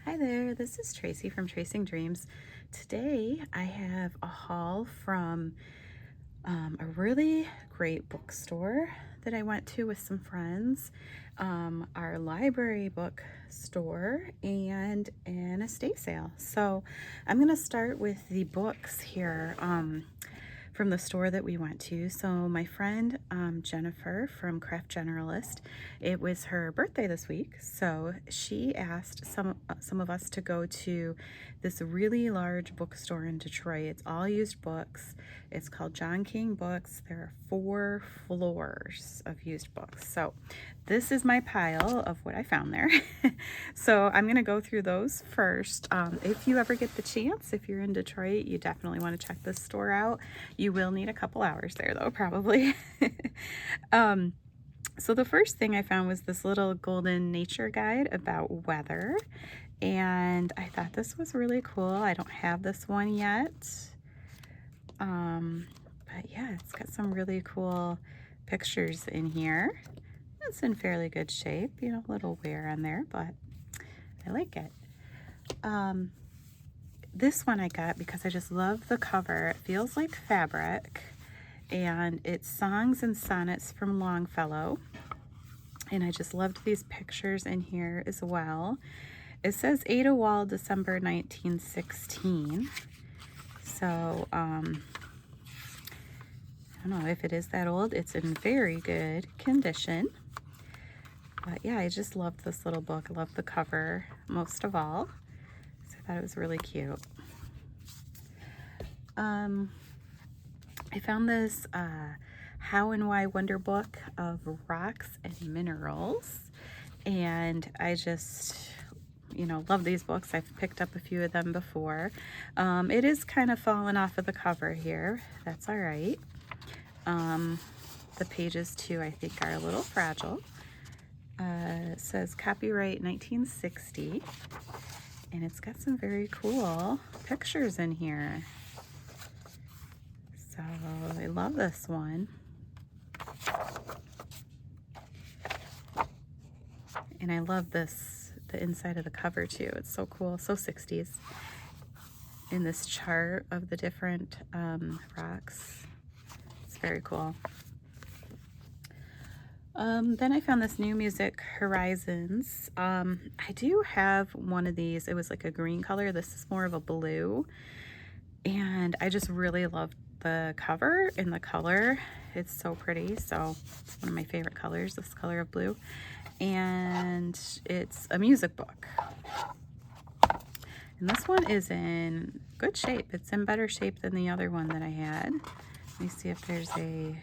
Hi there, this is Tracy from Tracing Dreams. Today I have a haul from a really great bookstore that I went to with some friends, our library bookstore, and an estate sale. So I'm going to start with the books here. From the store that we went to. So my friend Jennifer from Craft Generalist, it was her birthday this week, so she asked some of us to go to this really large bookstore in Detroit. It's all used books. It's called John King Books. There are 4 floors of used books. So this is my pile of what I found there. So I'm going to go through those first. If you ever get the chance, if you're in Detroit, you definitely want to check this store out. You will need a couple hours there though, probably. So the first thing I found was this little golden nature guide about weather. And I thought this was really cool. I don't have this one yet. But yeah, it's got some really cool pictures in here. It's in fairly good shape, you know, a little wear on there, but I like it. This one I got because I just love the cover. It feels like fabric, and it's Songs and Sonnets from Longfellow. And I just loved these pictures in here as well. It says Ada Wall, December 1916. So, I don't know if it is that old. It's in very good condition. But yeah, I just loved this little book. I love the cover most of all. So I thought it was really cute. I found this How and Why Wonder Book of Rocks and Minerals. And I just, you know, love these books. I've picked up a few of them before. It is kind of fallen off of the cover here. That's all right. The pages too, I think, are a little fragile. It says copyright 1960, and it's got some very cool pictures in here. So I love this one. And I love this, the inside of the cover too. It's so cool, so 60s. In this chart of the different rocks. It's very cool. Then I found this New Music Horizons. I do have one of these. It was like a green color. This is more of a blue. And I just really loved the cover and the color. It's so pretty. So it's one of my favorite colors, this color of blue. And it's a music book. And this one is in good shape. It's in better shape than the other one that I had. Let me see if there's a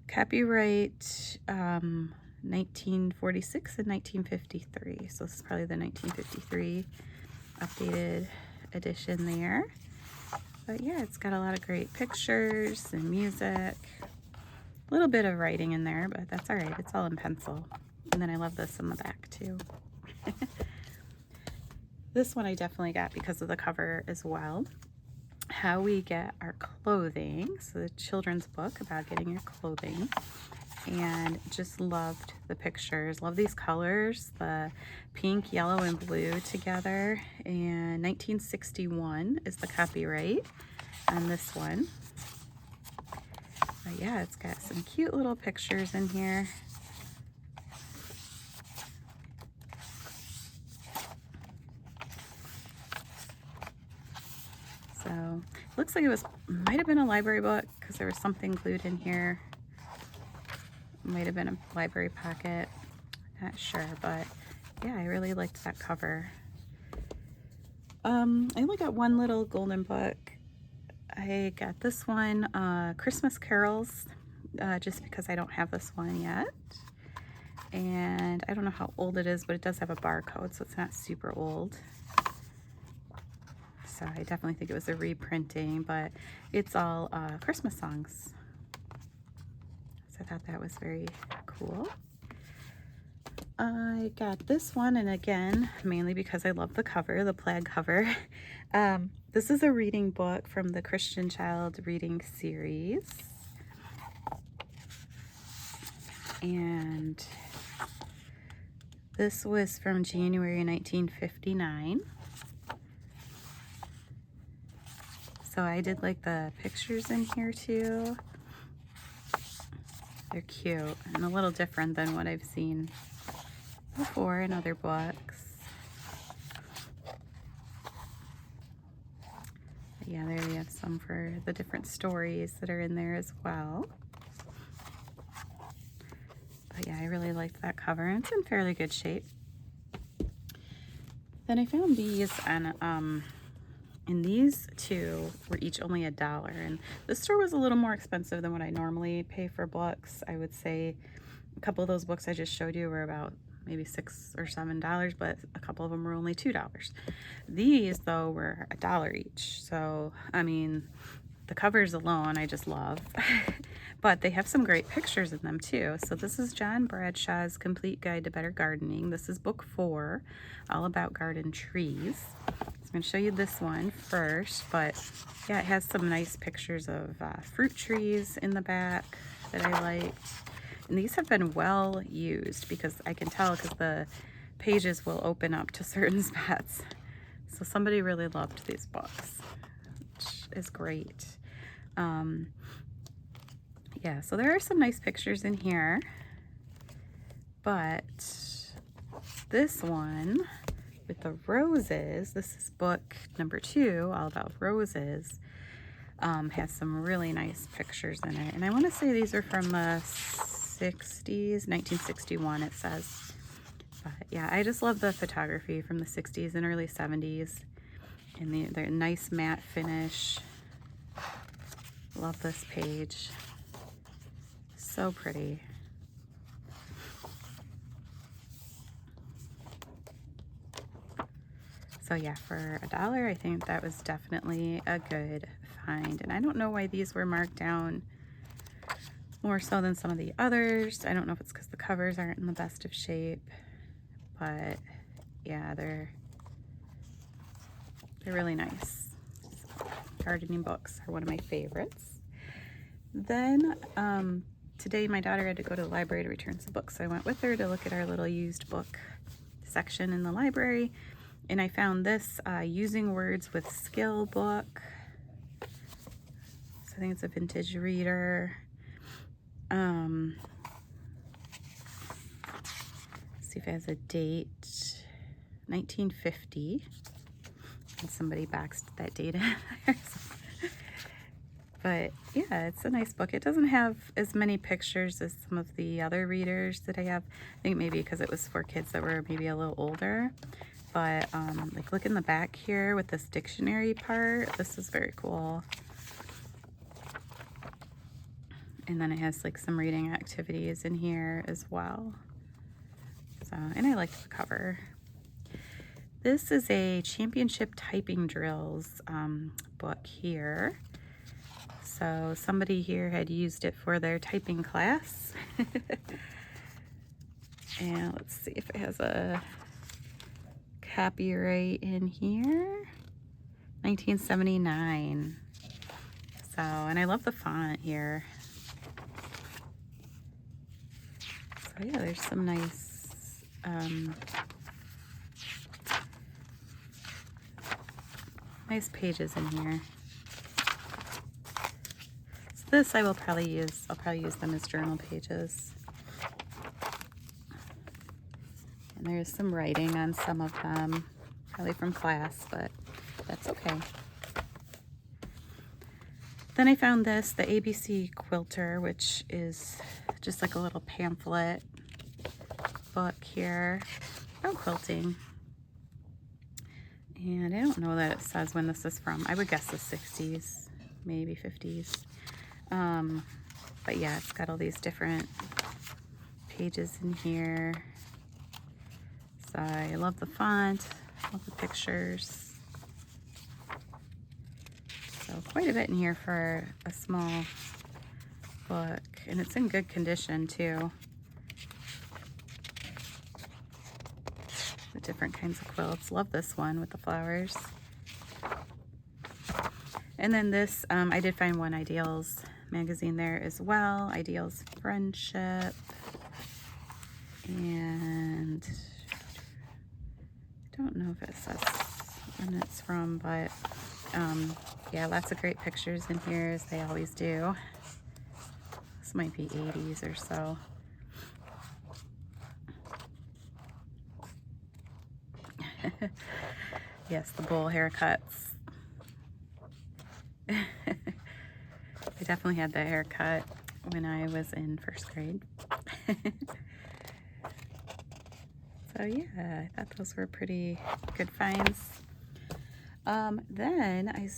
copyright 1946 and 1953. So this is probably the 1953 updated edition there. But yeah, it's got a lot of great pictures and music. A little bit of writing in there, but that's all right. It's all in pencil. And then I love this in the back too. This one I definitely got because of the cover as well. How We Get Our Clothing. So the children's book about getting your clothing. And just loved the pictures. Love these colors, the pink, yellow, and blue together. And 1961 is the copyright on this one. But yeah, it's got some cute little pictures in here. So looks like it might have been a library book because there was something glued in here. Might have been a library pocket, not sure, but yeah, I really liked that cover. I only got one little golden book. I got this one, Christmas Carols, just because I don't have this one yet. And I don't know how old it is, but it does have a barcode, so it's not super old. So I definitely think it was a reprinting, but it's all Christmas songs. So I thought that was very cool. I got this one, and again, mainly because I love the cover, the plaid cover. This is a reading book from the Christian Child Reading Series. And This was from January 1959. So I did like the pictures in here too. They're cute and a little different than what I've seen before in other books. But yeah, there we have some for the different stories that are in there as well. But yeah, I really liked that cover, and it's in fairly good shape. Then I found these, and these two were each only $1, and the store was a little more expensive than what I normally pay for books. I would say a couple of those books I just showed you were about maybe $6 or $7, but a couple of them were only $2. These, though, were $1 each. So, I mean, the covers alone I just love. But they have some great pictures in them too. So this is John Bradshaw's Complete Guide to Better Gardening. This is book 4, all about garden trees. So I'm going to show you this one first, but yeah, it has some nice pictures of fruit trees in the back that I liked. And these have been well used, because I can tell because the pages will open up to certain spots. So somebody really loved these books, which is great. Yeah, so there are some nice pictures in here, but this one with the roses, this is book number 2, all about roses, has some really nice pictures in it. And I want to say these are from the 60s, 1961 it says. But yeah, I just love the photography from the 60s and early 70s, and the nice matte finish. Love this page. So pretty. So yeah, for $1, I think that was definitely a good find. And I don't know why these were marked down more so than some of the others. I don't know if it's because the covers aren't in the best of shape, but yeah, they're really nice. So, gardening books are one of my favorites. Then today my daughter had to go to the library to return some books, so I went with her to look at our little used book section in the library, and I found this Using Words with Skill book. So I think it's a vintage reader. See if it has a date, 1950, and somebody boxed that date in there. But yeah, it's a nice book. It doesn't have as many pictures as some of the other readers that I have. I think maybe because it was for kids that were maybe a little older. But like, look in the back here with this dictionary part. This is very cool. And then it has like some reading activities in here as well. So, and I like the cover. This is a championship typing drills book here. So somebody here had used it for their typing class. And let's see if it has a copyright in here. 1979. So, and I love the font here. So yeah, there's some nice nice pages in here. So this I will probably use. I'll probably use them as journal pages. And there's some writing on some of them, probably from class, but that's okay. Then I found this, the ABC Quilter, which is just like a little pamphlet book here about quilting. And I don't know that it says when this is from. I would guess the 60s, maybe 50s. But yeah, it's got all these different pages in here. So I love the font, love the pictures. So quite a bit in here for a small book, and it's in good condition too. The different kinds of quilts. Love this one with the flowers. And then this, I did find one Ideals magazine there as well. Ideals Friendship. And don't know if it says when it's from, but yeah, lots of great pictures in here, as they always do. This might be 80s or so. Yes, the bowl haircuts. I definitely had that haircut when I was in first grade. So yeah, I thought those were pretty good finds. Then I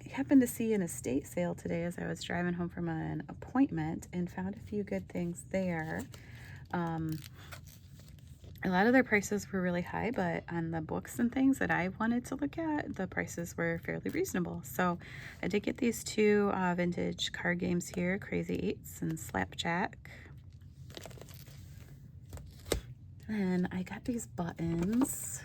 happened to see an estate sale today as I was driving home from an appointment and found a few good things there. A lot of their prices were really high, but on the books and things that I wanted to look at, the prices were fairly reasonable. So I did get these two vintage card games here, Crazy Eights and Slapjack. And I got these buttons.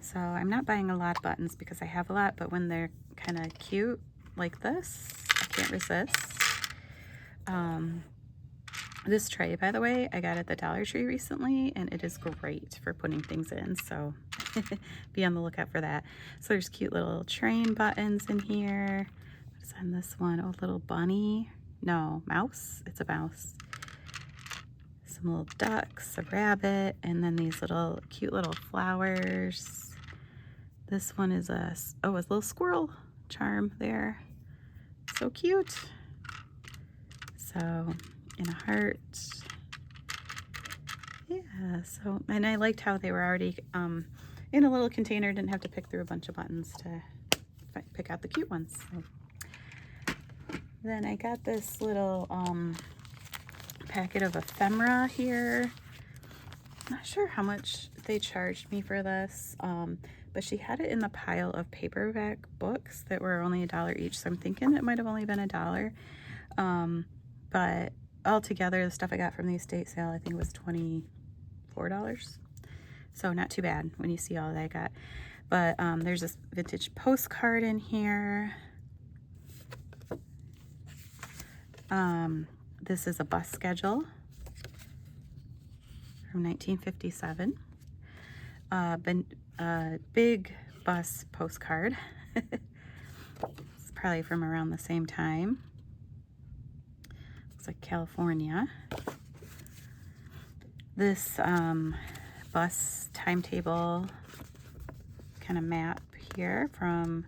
So I'm not buying a lot of buttons because I have a lot, but when they're kind of cute like this, I can't resist. This tray, by the way, I got at the Dollar Tree recently, and it is great for putting things in, so be on the lookout for that. So there's cute little train buttons in here. What's on this one? Oh, little bunny. No, mouse. It's a mouse. Some little ducks, a rabbit, and then these little cute little flowers. This one is a little squirrel charm there. So cute. So, in a heart. Yeah, so, and I liked how they were already in a little container. Didn't have to pick through a bunch of buttons to pick out the cute ones. So. Then I got this little packet of ephemera here. Not sure how much they charged me for this, but she had it in the pile of paperback books that were only $1 each, so I'm thinking it might have only been $1. But altogether, the stuff I got from the estate sale, I think was $24. So not too bad when you see all that I got. But there's this vintage postcard in here. This is a bus schedule from 1957. Big bus postcard. It's probably from around the same time. Looks like California. This bus timetable kind of map here from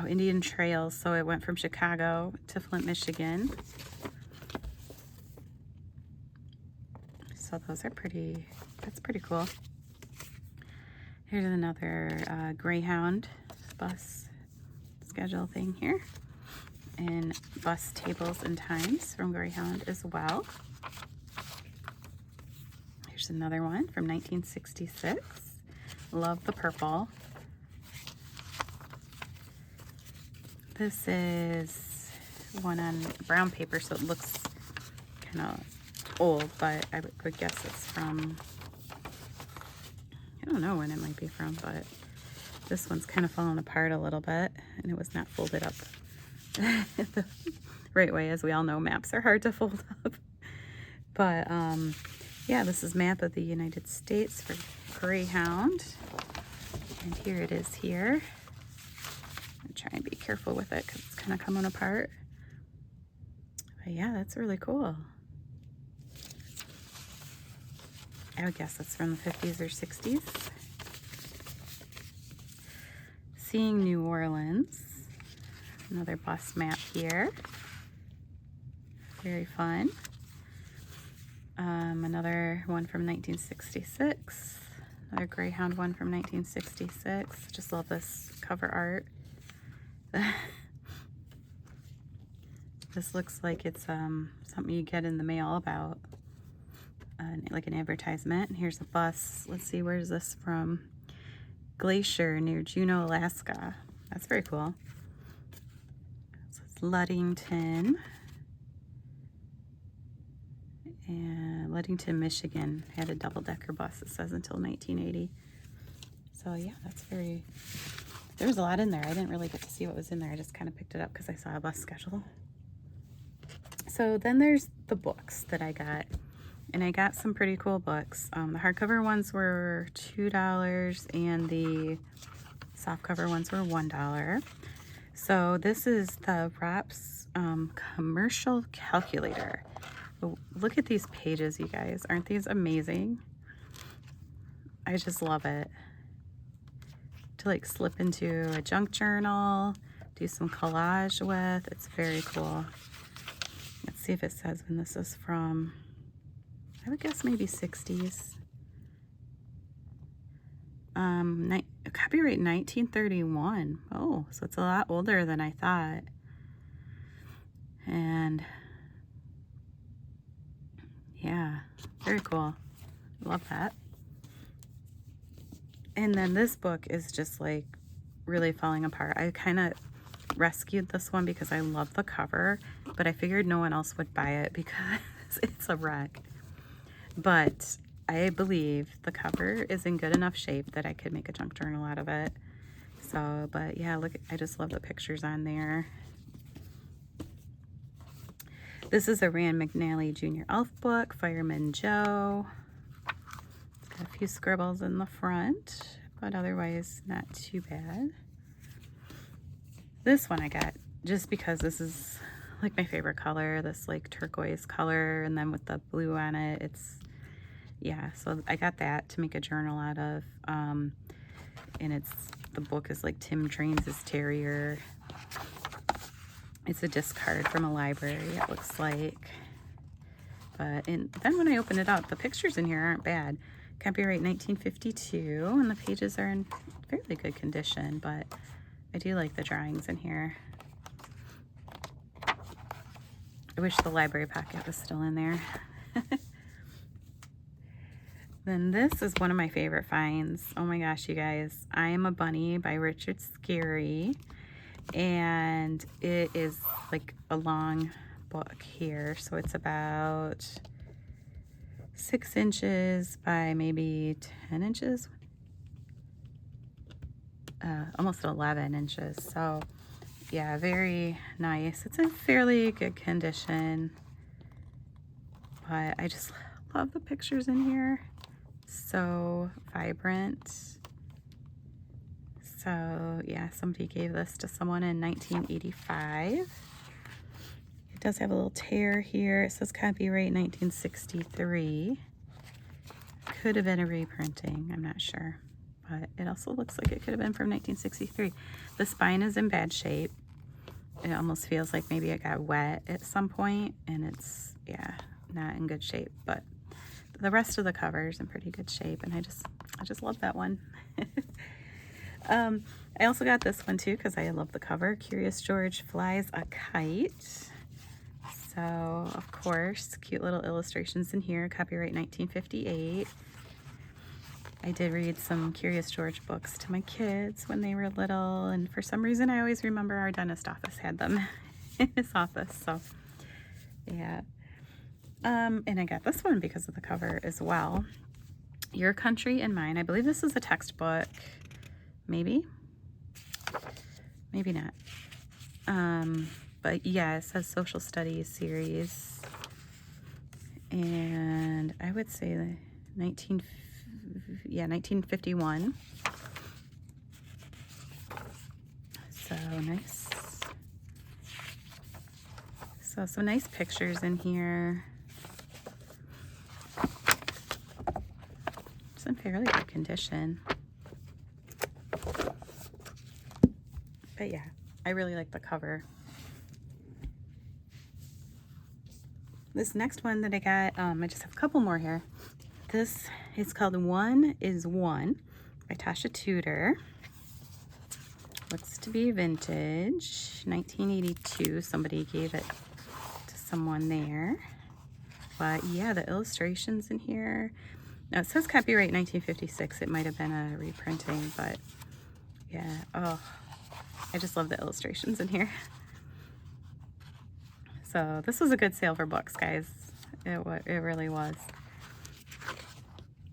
Indian Trails. So it went from Chicago to Flint, Michigan. So those are that's pretty cool. Here's another Greyhound bus schedule thing here. And bus tables and times from Greyhound as well. Here's another one from 1966. Love the purple. This is one on brown paper, so it looks kind of old, but I would guess it's from, I don't know when it might be from, but this one's kind of fallen apart a little bit, and it was not folded up the right way. As we all know, maps are hard to fold up. But yeah, this is map of the United States for Greyhound, and here it is here. I'm try and be careful with it because it's kind of coming apart. But yeah, that's really cool. I would guess that's from the 50s or 60s. Seeing New Orleans. Another bus map here. Very fun. Another one from 1966. Another Greyhound one from 1966. Just love this cover art. This looks like it's something you get in the mail about like an advertisement. And here's a bus. Let's see, where's this from? Glacier near Juneau, Alaska. That's very cool. So it's Ludington. And Ludington, Michigan had a double-decker bus, it says, until 1980. So yeah, that's very, there was a lot in there. I didn't really get to see what was in there. I just kind of picked it up because I saw a bus schedule. So then there's the books that I got. And I got some pretty cool books. The hardcover ones were $2 and the softcover ones were $1. So this is the Rops commercial calculator. Oh, look at these pages, you guys. Aren't these amazing? I just love it. To like slip into a junk journal, do some collage with. It's very cool. Let's see if it says when this is from. I would guess maybe 60s. Copyright 1931. Oh, so it's a lot older than I thought. And yeah, very cool. Love that. And then this book is just like really falling apart. I kind of rescued this one because I love the cover, but I figured no one else would buy it because it's a wreck. But I believe the cover is in good enough shape that I could make a junk journal out of it. So, but yeah, look, I just love the pictures on there. This is a Rand McNally Jr. Elf book, Fireman Joe. It's got a few scribbles in the front, but otherwise not too bad. This one I got just because this is like my favorite color, this like turquoise color, and then with the blue on it, it's, yeah, so I got that to make a journal out of. And the book is like Tim Trains His Terrier. It's a discard from a library, it looks like. And then when I open it up, the pictures in here aren't bad. Copyright 1952, and the pages are in fairly good condition, but I do like the drawings in here. I wish the library pocket was still in there. Then this is one of my favorite finds. Oh my gosh, you guys. I Am a Bunny by Richard Scarry. And it is like a long book here. So it's about 6 inches by maybe 10 inches. Almost 11 inches. So yeah, very nice. It's in fairly good condition. But I just love the pictures in here. So vibrant. So yeah, somebody gave this to someone in 1985. It does have a little tear here. It says copyright 1963. Could have been a reprinting, I'm not sure. But it also looks like it could have been from 1963. The spine is in bad shape. It almost feels like maybe it got wet at some point, and it's, yeah, not in good shape. But the rest of the cover is in pretty good shape, and I just love that one. I also got this one too because I love the cover. Curious George Flies a Kite. So, of course, cute little illustrations in here. Copyright 1958. I did read some Curious George books to my kids when they were little, and for some reason I always remember our dentist office had them in his office. So, yeah. And I got this one because of the cover as well. Your Country and Mine. I believe this is a textbook. Maybe not. But yeah, it says Social Studies series. And I would say the 1951. So nice. So some nice pictures in here. It's in fairly good condition. But yeah, I really like the cover. This next one that I got, I just have a couple more here. This is called One is One by Tasha Tudor. Looks to be vintage, 1982. Somebody gave it to someone there. But yeah, the illustrations in here. Now it says copyright 1956. It might have been a reprinting, but yeah, oh, I just love the illustrations in here. So this was a good sale for books, guys. It really was.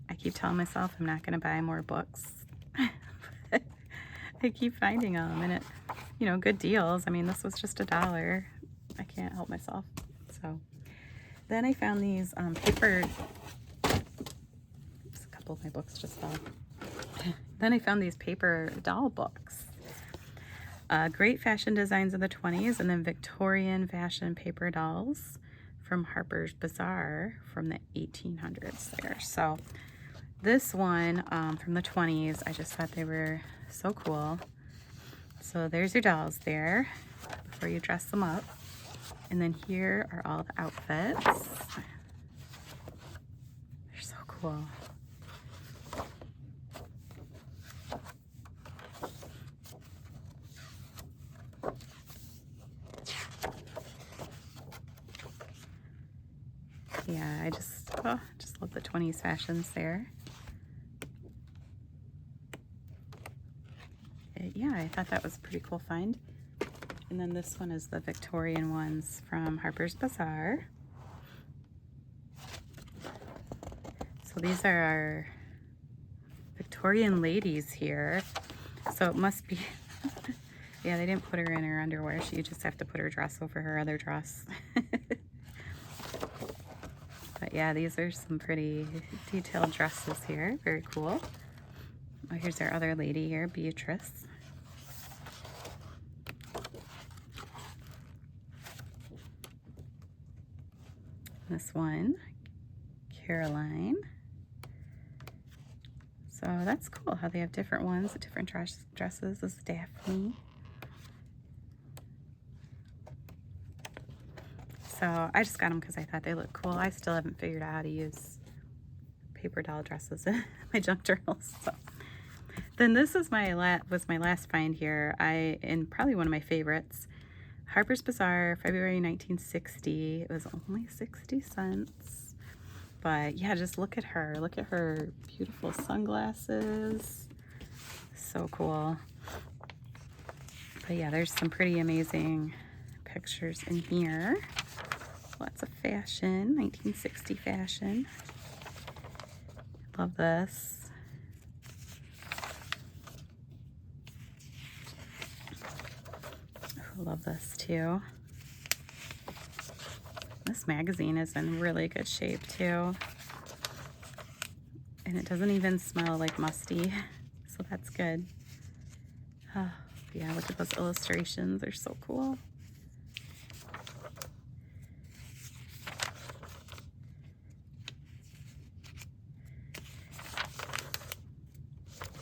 I keep telling myself I'm not going to buy more books. I keep finding them, and good deals. I mean, this was just $1. I can't help myself. So Then I found these paper, oops, a couple of my books just fell. Then I found these paper doll books. Great fashion designs of the 20s, and then Victorian fashion paper dolls from Harper's Bazaar from the 1800s there. So this one from the 20s, I just thought they were so cool. So there's your dolls there before you dress them up. And then here are all the outfits. They're so cool. Yeah, I just love the 20s fashions there. Yeah, I thought that was a pretty cool find. And then this one is the Victorian ones from Harper's Bazaar. So these are our Victorian ladies here. So it must be, yeah, they didn't put her in her underwear. She just have to put her dress over her other dress. But yeah, these are some pretty detailed dresses here. Very cool. Oh, here's our other lady here, Beatrice. This one, Caroline. So that's cool how they have different ones, different dresses. This is Daphne. So I just got them because I thought they looked cool. I still haven't figured out how to use paper doll dresses in my junk journals. So then this is was my last find here. And probably one of my favorites. Harper's Bazaar, February 1960. It was only 60 cents. But yeah, just look at her. Look at her beautiful sunglasses. So cool. But yeah, there's some pretty amazing pictures in here. Lots of fashion, 1960 fashion. Love this. Love this too. This magazine is in really good shape too. And it doesn't even smell like musty, so that's good. Oh, yeah, look at those illustrations. They're so cool.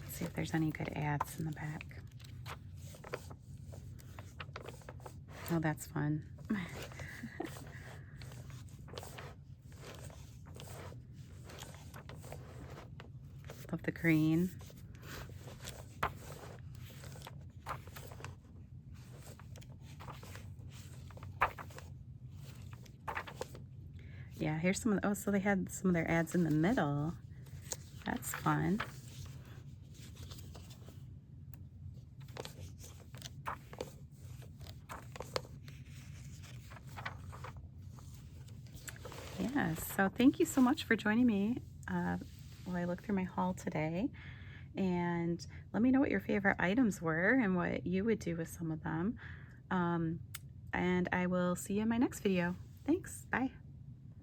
Let's see if there's any good ads in the back. Oh, that's fun. Love the green. Yeah, here's some of the, oh, so they had some of their ads in the middle. That's fun. Yeah, so thank you so much for joining me while I look through my haul today. And let me know what your favorite items were and what you would do with some of them. And I will see you in my next video. Thanks. Bye.